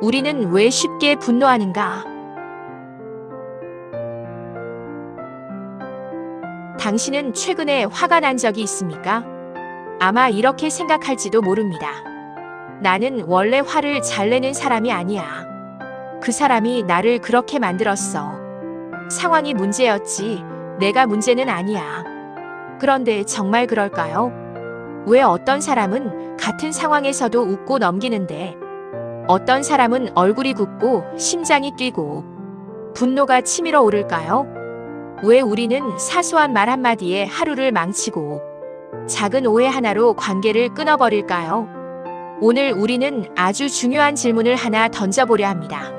우리는 왜 쉽게 분노하는가? 당신은 최근에 화가 난 적이 있습니까? 아마 이렇게 생각할지도 모릅니다. 나는 원래 화를 잘 내는 사람이 아니야. 그 사람이 나를 그렇게 만들었어. 상황이 문제였지, 내가 문제는 아니야. 그런데 정말 그럴까요? 왜 어떤 사람은 같은 상황에서도 웃고 넘기는데, 어떤 사람은 얼굴이 굳고 심장이 뛰고 분노가 치밀어 오를까요? 왜 우리는 사소한 말 한마디에 하루를 망치고 작은 오해 하나로 관계를 끊어버릴까요? 오늘 우리는 아주 중요한 질문을 하나 던져보려 합니다.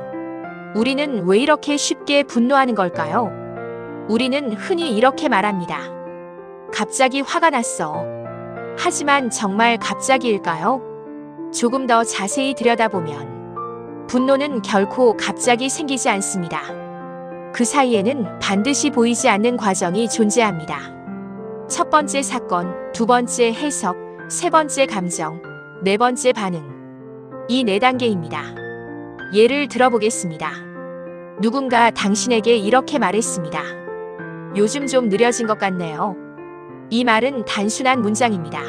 우리는 왜 이렇게 쉽게 분노하는 걸까요? 우리는 흔히 이렇게 말합니다. 갑자기 화가 났어. 하지만 정말 갑자기일까요? 조금 더 자세히 들여다보면 분노는 결코 갑자기 생기지 않습니다. 그 사이에는 반드시 보이지 않는 과정이 존재합니다. 첫 번째 사건, 두 번째 해석, 세 번째 감정, 네 번째 반응. 이 네 단계입니다. 예를 들어보겠습니다. 누군가 당신에게 이렇게 말했습니다. 요즘 좀 느려진 것 같네요. 이 말은 단순한 문장입니다.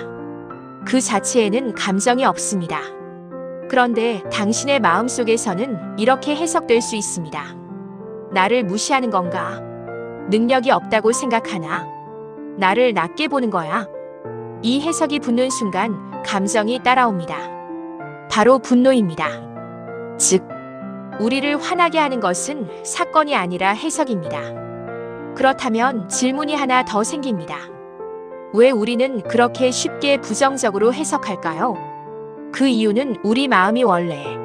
그 자체에는 감정이 없습니다. 그런데 당신의 마음속에서는 이렇게 해석될 수 있습니다. 나를 무시하는 건가? 능력이 없다고 생각하나? 나를 낮게 보는 거야? 이 해석이 붙는 순간 감정이 따라옵니다. 바로 분노입니다. 즉, 우리를 화나게 하는 것은 사건이 아니라 해석입니다. 그렇다면 질문이 하나 더 생깁니다. 왜 우리는 그렇게 쉽게 부정적으로 해석할까요? 그 이유는 우리 마음이 원래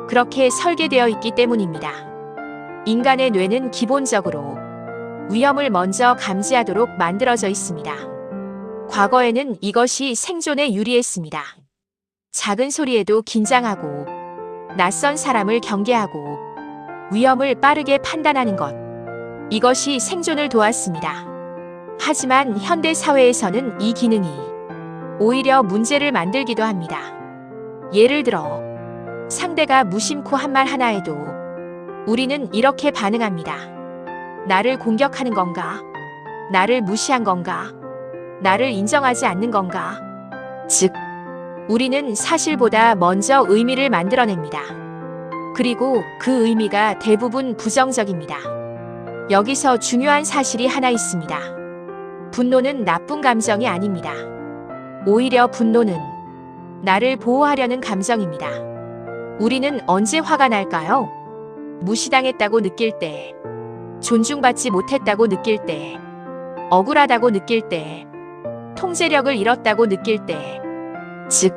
그렇게 설계되어 있기 때문입니다. 인간의 뇌는 기본적으로 위험을 먼저 감지하도록 만들어져 있습니다. 과거에는 이것이 생존에 유리했습니다. 작은 소리에도 긴장하고 낯선 사람을 경계하고 위험을 빠르게 판단하는 것. 이것이 생존을 도왔습니다. 하지만 현대 사회에서는 이 기능이 오히려 문제를 만들기도 합니다. 예를 들어 상대가 무심코 한 말 하나에도 우리는 이렇게 반응합니다. 나를 공격하는 건가? 나를 무시한 건가? 나를 인정하지 않는 건가? 즉, 우리는 사실보다 먼저 의미를 만들어냅니다. 그리고 그 의미가 대부분 부정적입니다. 여기서 중요한 사실이 하나 있습니다. 분노는 나쁜 감정이 아닙니다. 오히려 분노는 나를 보호하려는 감정입니다. 우리는 언제 화가 날까요? 무시당했다고 느낄 때, 존중받지 못했다고 느낄 때, 억울하다고 느낄 때, 통제력을 잃었다고 느낄 때, 즉,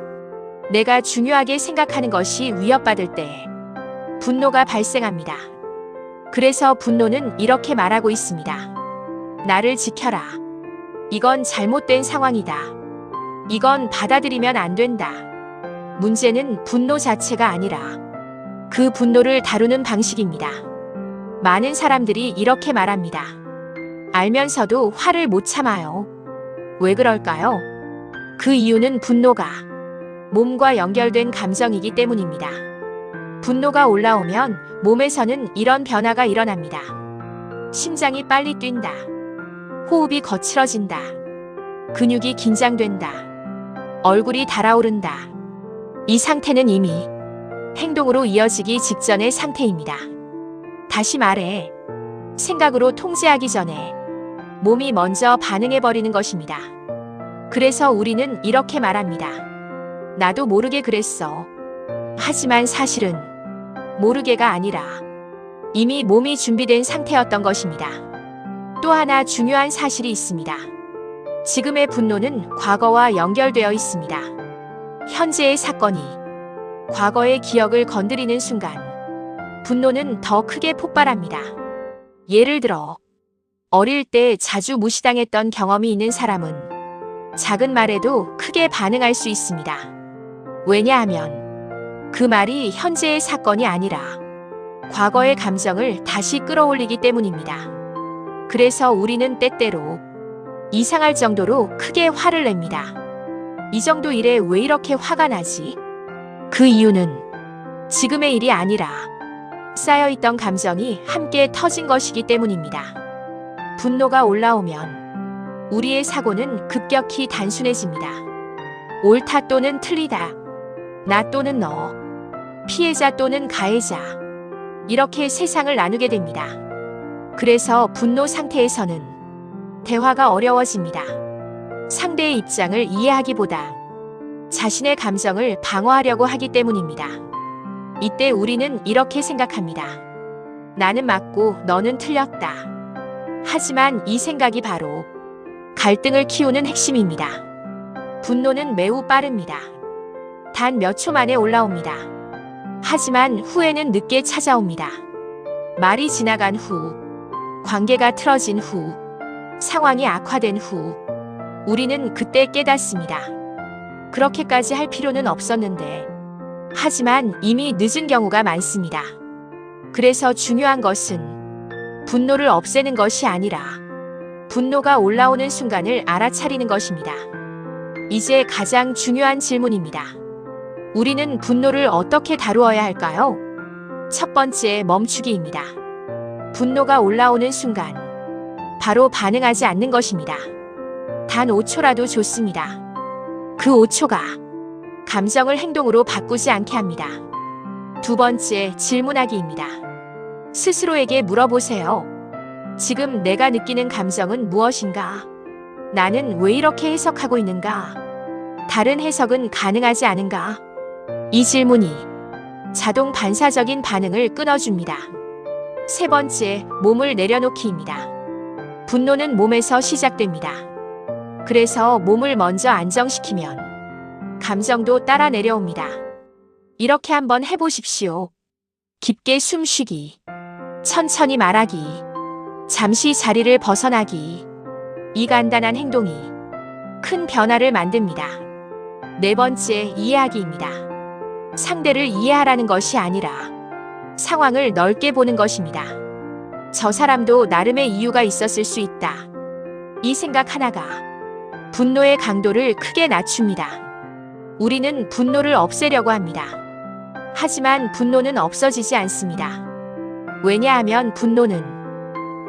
내가 중요하게 생각하는 것이 위협받을 때, 분노가 발생합니다. 그래서 분노는 이렇게 말하고 있습니다. 나를 지켜라. 이건 잘못된 상황이다. 이건 받아들이면 안 된다. 문제는 분노 자체가 아니라 그 분노를 다루는 방식입니다. 많은 사람들이 이렇게 말합니다. 알면서도 화를 못 참아요. 왜 그럴까요? 그 이유는 분노가 몸과 연결된 감정이기 때문입니다. 분노가 올라오면 몸에서는 이런 변화가 일어납니다. 심장이 빨리 뛴다. 호흡이 거칠어진다. 근육이 긴장된다. 얼굴이 달아오른다. 이 상태는 이미 행동으로 이어지기 직전의 상태입니다. 다시 말해, 생각으로 통제하기 전에 몸이 먼저 반응해버리는 것입니다. 그래서 우리는 이렇게 말합니다. 나도 모르게 그랬어. 하지만 사실은 모르게가 아니라 이미 몸이 준비된 상태였던 것입니다. 또 하나 중요한 사실이 있습니다. 지금의 분노는 과거와 연결되어 있습니다. 현재의 사건이 과거의 기억을 건드리는 순간 분노는 더 크게 폭발합니다. 예를 들어 어릴 때 자주 무시당했던 경험이 있는 사람은 작은 말에도 크게 반응할 수 있습니다. 왜냐하면 그 말이 현재의 사건이 아니라 과거의 감정을 다시 끌어올리기 때문입니다. 그래서 우리는 때때로 이상할 정도로 크게 화를 냅니다. 이 정도 일에 왜 이렇게 화가 나지? 그 이유는 지금의 일이 아니라 쌓여있던 감정이 함께 터진 것이기 때문입니다. 분노가 올라오면 우리의 사고는 급격히 단순해집니다. 옳다 또는 틀리다, 나 또는 너, 피해자 또는 가해자, 이렇게 세상을 나누게 됩니다. 그래서 분노 상태에서는 대화가 어려워집니다. 상대의 입장을 이해하기보다 자신의 감정을 방어하려고 하기 때문입니다. 이때 우리는 이렇게 생각합니다. 나는 맞고 너는 틀렸다. 하지만 이 생각이 바로 갈등을 키우는 핵심입니다. 분노는 매우 빠릅니다. 단 몇 초 만에 올라옵니다. 하지만 후회는 늦게 찾아옵니다. 말이 지나간 후, 관계가 틀어진 후, 상황이 악화된 후, 우리는 그때 깨닫습니다. 그렇게까지 할 필요는 없었는데, 하지만 이미 늦은 경우가 많습니다. 그래서 중요한 것은 분노를 없애는 것이 아니라 분노가 올라오는 순간을 알아차리는 것입니다. 이제 가장 중요한 질문입니다. 우리는 분노를 어떻게 다루어야 할까요? 첫 번째, 멈추기입니다. 분노가 올라오는 순간 바로 반응하지 않는 것입니다. 단 5초라도 좋습니다. 그 5초가 감정을 행동으로 바꾸지 않게 합니다. 두 번째, 질문하기입니다. 스스로에게 물어보세요. 지금 내가 느끼는 감정은 무엇인가? 나는 왜 이렇게 해석하고 있는가? 다른 해석은 가능하지 않은가? 이 질문이 자동 반사적인 반응을 끊어줍니다. 세 번째, 몸을 내려놓기입니다. 분노는 몸에서 시작됩니다. 그래서 몸을 먼저 안정시키면 감정도 따라 내려옵니다. 이렇게 한번 해보십시오. 깊게 숨쉬기, 천천히 말하기, 잠시 자리를 벗어나기. 이 간단한 행동이 큰 변화를 만듭니다. 네 번째, 이해하기입니다. 상대를 이해하라는 것이 아니라 상황을 넓게 보는 것입니다. 저 사람도 나름의 이유가 있었을 수 있다. 이 생각 하나가 분노의 강도를 크게 낮춥니다. 우리는 분노를 없애려고 합니다. 하지만 분노는 없어지지 않습니다. 왜냐하면 분노는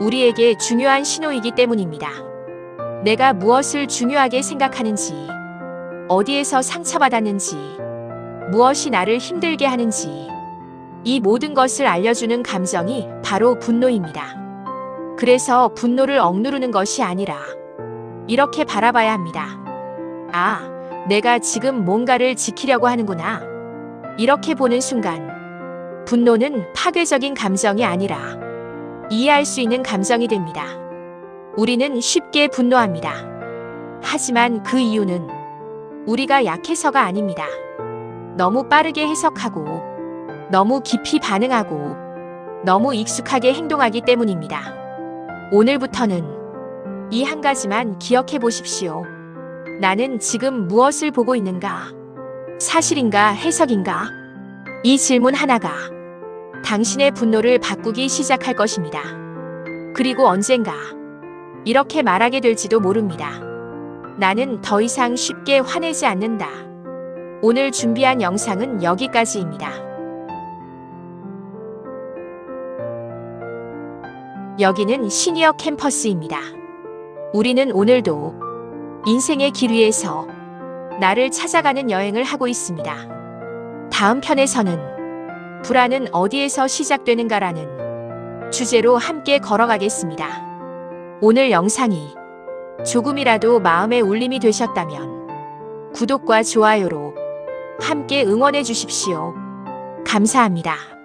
우리에게 중요한 신호이기 때문입니다. 내가 무엇을 중요하게 생각하는지, 어디에서 상처받았는지, 무엇이 나를 힘들게 하는지, 이 모든 것을 알려주는 감정이 바로 분노입니다. 그래서 분노를 억누르는 것이 아니라 이렇게 바라봐야 합니다. 아, 내가 지금 뭔가를 지키려고 하는구나. 이렇게 보는 순간 분노는 파괴적인 감정이 아니라 이해할 수 있는 감정이 됩니다. 우리는 쉽게 분노합니다. 하지만 그 이유는 우리가 약해서가 아닙니다. 너무 빠르게 해석하고, 너무 깊이 반응하고, 너무 익숙하게 행동하기 때문입니다. 오늘부터는 이 한 가지만 기억해 보십시오. 나는 지금 무엇을 보고 있는가? 사실인가, 해석인가? 이 질문 하나가 당신의 분노를 바꾸기 시작할 것입니다. 그리고 언젠가 이렇게 말하게 될지도 모릅니다. 나는 더 이상 쉽게 화내지 않는다. 오늘 준비한 영상은 여기까지입니다. 여기는 시니어 캠퍼스입니다. 우리는 오늘도 인생의 길 위에서 나를 찾아가는 여행을 하고 있습니다. 다음 편에서는 불안은 어디에서 시작되는가라는 주제로 함께 걸어가겠습니다. 오늘 영상이 조금이라도 마음의 울림이 되셨다면 구독과 좋아요로 함께 응원해 주십시오. 감사합니다.